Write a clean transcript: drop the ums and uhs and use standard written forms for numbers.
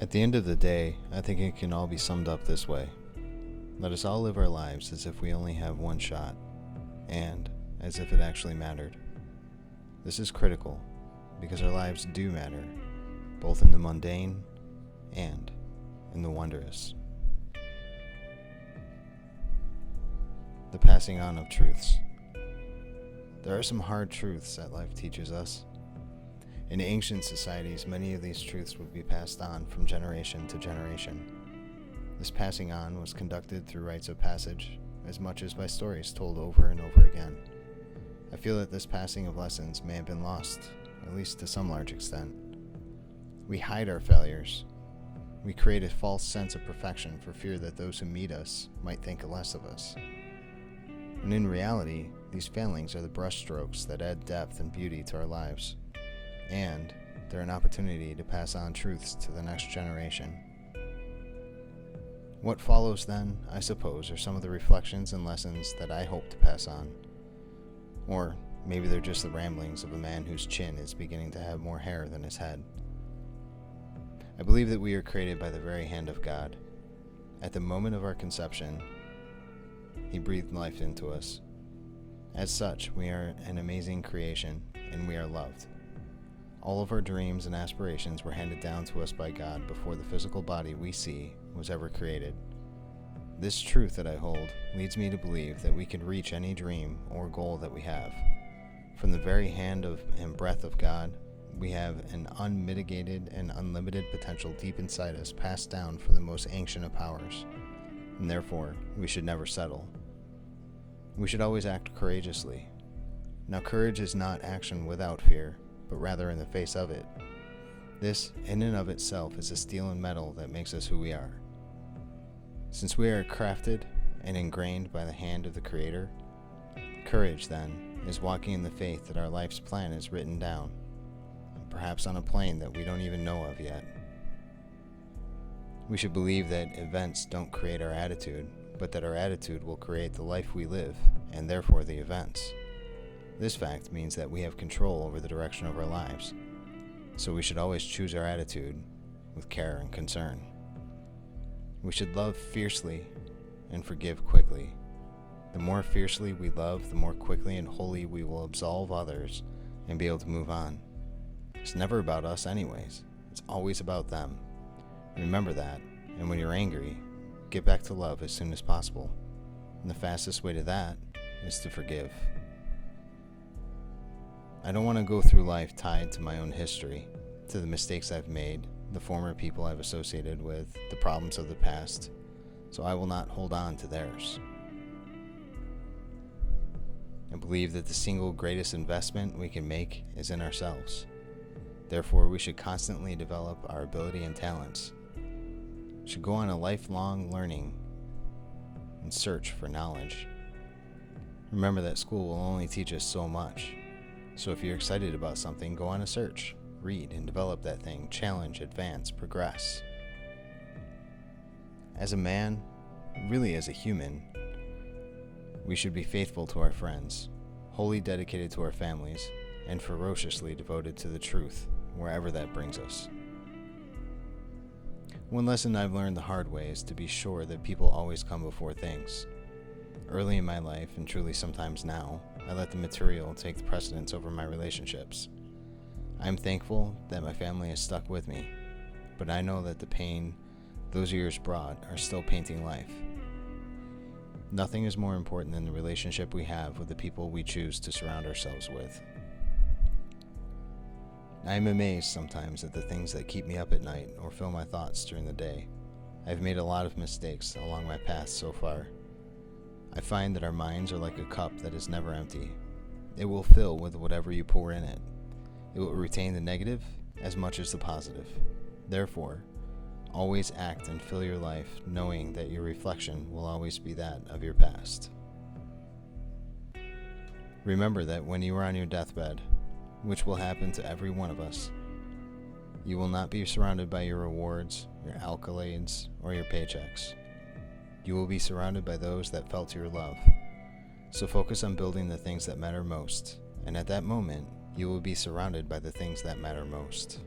At the end of the day, I think it can all be summed up this way. Let us all live our lives as if we only have one shot, and as if it actually mattered. This is critical, because our lives do matter, both in the mundane and in the wondrous. The passing on of truths. There are some hard truths that life teaches us. In ancient societies, many of these truths would be passed on from generation to generation. This passing on was conducted through rites of passage, as much as by stories told over and over again. I feel that this passing of lessons may have been lost, at least to some large extent. We hide our failures. We create a false sense of perfection for fear that those who meet us might think less of us. When in reality, these failings are the brushstrokes that add depth and beauty to our lives, and they're an opportunity to pass on truths to the next generation. What follows then, I suppose, are some of the reflections and lessons that I hope to pass on. Or maybe they're just the ramblings of a man whose chin is beginning to have more hair than his head. I believe that we are created by the very hand of God. At the moment of our conception, He breathed life into us. As such, we are an amazing creation, and we are loved. All of our dreams and aspirations were handed down to us by God before the physical body we see was ever created. This truth that I hold leads me to believe that we can reach any dream or goal that we have. From the very hand of and breath of God, we have an unmitigated and unlimited potential deep inside us, passed down from the most ancient of powers, and therefore we should never settle. We should always act courageously. Now, courage is not action without fear, but rather in the face of it. This, in and of itself, is the steel and metal that makes us who we are. Since we are crafted and ingrained by the hand of the Creator, courage, then, is walking in the faith that our life's plan is written down, perhaps on a plane that we don't even know of yet. We should believe that events don't create our attitude, but that our attitude will create the life we live, and therefore the events. This fact means that we have control over the direction of our lives, so we should always choose our attitude with care and concern. We should love fiercely and forgive quickly. The more fiercely we love, the more quickly and wholly we will absolve others and be able to move on. It's never about us anyways. It's always about them. Remember that, and when you're angry, get back to love as soon as possible. And the fastest way to that is to forgive. I don't want to go through life tied to my own history, to the mistakes I've made, the former people I've associated with, the problems of the past, so I will not hold on to theirs. I believe that the single greatest investment we can make is in ourselves. Therefore, we should constantly develop our ability and talents. We should go on a lifelong learning and search for knowledge. Remember that school will only teach us so much. So if you're excited about something, go on a search, read and develop that thing, challenge, advance, progress. As a man, really as a human, we should be faithful to our friends, wholly dedicated to our families, and ferociously devoted to the truth, wherever that brings us. One lesson I've learned the hard way is to be sure that people always come before things. Early in my life, and truly sometimes now, I let the material take the precedence over my relationships. I am thankful that my family has stuck with me, but I know that the pain those years brought are still painting life. Nothing is more important than the relationship we have with the people we choose to surround ourselves with. I am amazed sometimes at the things that keep me up at night or fill my thoughts during the day. I've made a lot of mistakes along my path so far. I find that our minds are like a cup that is never empty. It will fill with whatever you pour in it. It will retain the negative as much as the positive. Therefore, always act and fill your life knowing that your reflection will always be that of your past. Remember that when you are on your deathbed, which will happen to every one of us, you will not be surrounded by your rewards, your accolades, or your paychecks. You will be surrounded by those that felt your love. So focus on building the things that matter most, and at that moment, you will be surrounded by the things that matter most.